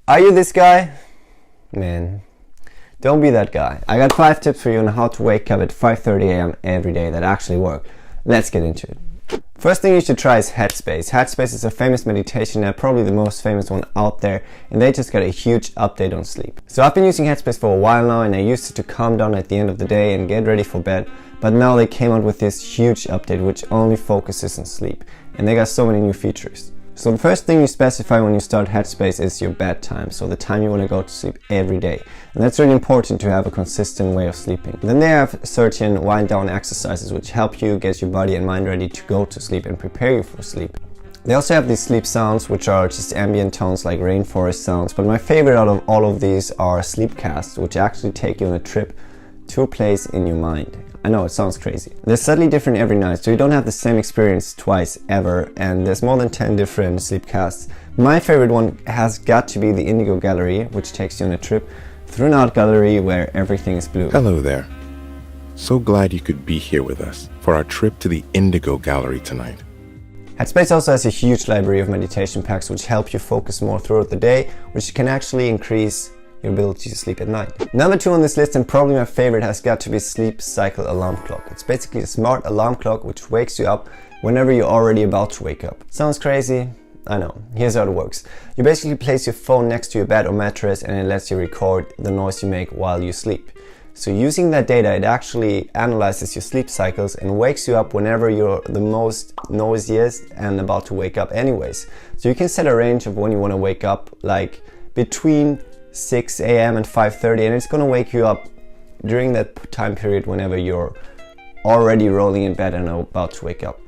Are you this guy? Man, don't be that guy. I got 5 tips for you on how to wake up at 5:30 a.m. every day that actually work. Let's get into it. First thing you should try is Headspace. Headspace is a famous meditation app, probably the most famous one out there, and they just got a huge update on sleep. So I've been using Headspace for a while now, and I used it to calm down at the end of the day and get ready for bed. But now they came out with this huge update which only focuses on sleep, and they got so many new features. So the first thing you specify when you start Headspace is your bedtime, so the time you want to go to sleep every day. And that's really important to have a consistent way of sleeping. Then they have certain wind down exercises which help you get your body and mind ready to go to sleep and prepare you for sleep. They also have these sleep sounds which are just ambient tones like rainforest sounds, but my favorite out of all of these are sleep casts, which actually take you on a trip to a place in your mind. I know it sounds crazy. They're slightly different every night, so you don't have the same experience twice ever, and there's more than 10 different sleep casts. My favorite one has got to be the Indigo Gallery, which takes you on a trip through an art gallery where everything is blue. Hello there. So glad you could be here with us for our trip to the Indigo Gallery tonight. Headspace also has a huge library of meditation packs which help you focus more throughout the day, which can actually increase your ability to sleep at night. Number 2 on this list, and probably my favorite, has got to be Sleep Cycle Alarm Clock. It's basically a smart alarm clock which wakes you up whenever you're already about to wake up. Sounds crazy? I know. Here's how it works. You basically place your phone next to your bed or mattress, and it lets you record the noise you make while you sleep. So using that data, it actually analyzes your sleep cycles and wakes you up whenever you're the most noisiest and about to wake up anyways. So you can set a range of when you want to wake up, like between 6 a.m. and 5:30, and it's gonna wake you up during that time period whenever you're already rolling in bed and about to wake up.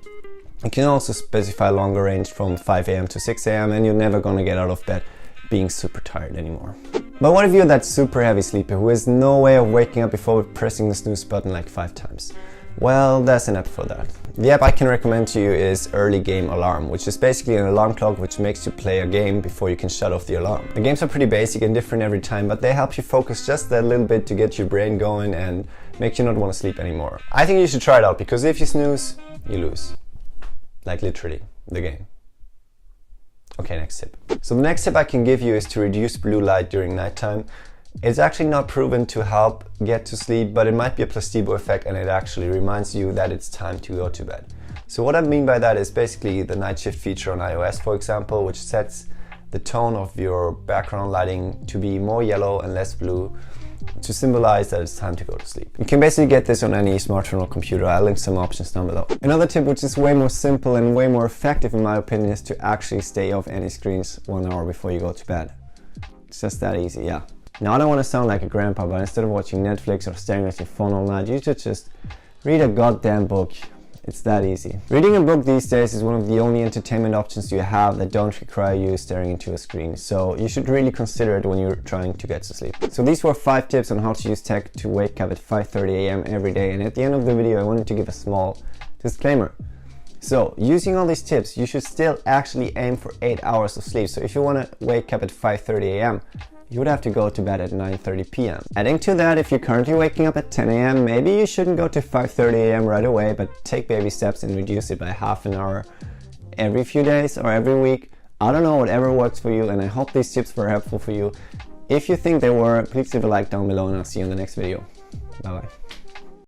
You can also specify a longer range from 5 a.m. to 6 a.m. and you're never gonna get out of bed being super tired anymore. But what if you're that super heavy sleeper who has no way of waking up before pressing the snooze button like 5 times? Well, there's an app for that. The app I can recommend to you is Early Game Alarm, which is basically an alarm clock which makes you play a game before you can shut off the alarm. The games are pretty basic and different every time, but they help you focus just that little bit to get your brain going and make you not want to sleep anymore. I think you should try it out, because if you snooze, you lose. Like literally, the game. Okay, next tip. So the next tip I can give you is to reduce blue light during nighttime. It's actually not proven to help get to sleep, but it might be a placebo effect, and it actually reminds you that it's time to go to bed. So what I mean by that is basically the night shift feature on iOS, for example, which sets the tone of your background lighting to be more yellow and less blue to symbolize that it's time to go to sleep. You can basically get this on any smartphone or computer. I'll link some options down below. Another tip, which is way more simple and way more effective in my opinion, is to actually stay off any screens 1 hour before you go to bed. It's just that easy, yeah. Now I don't want to sound like a grandpa, but instead of watching Netflix or staring at your phone all night, you should just read a goddamn book. It's that easy. Reading a book these days is one of the only entertainment options you have that don't require you staring into a screen, so you should really consider it when you're trying to get to sleep. So these were 5 tips on how to use tech to wake up at 5:30 a.m. every day, and at the end of the video I wanted to give a small disclaimer. So using all these tips, you should still actually aim for 8 hours of sleep. So if you want to wake up at 5:30 a.m. you would have to go to bed at 9:30 p.m. Adding to that, if you're currently waking up at 10 a.m., maybe you shouldn't go to 5:30 a.m. right away, but take baby steps and reduce it by half an hour every few days or every week. I don't know, whatever works for you, and I hope these tips were helpful for you. If you think they were, please leave a like down below, and I'll see you in the next video. Bye bye.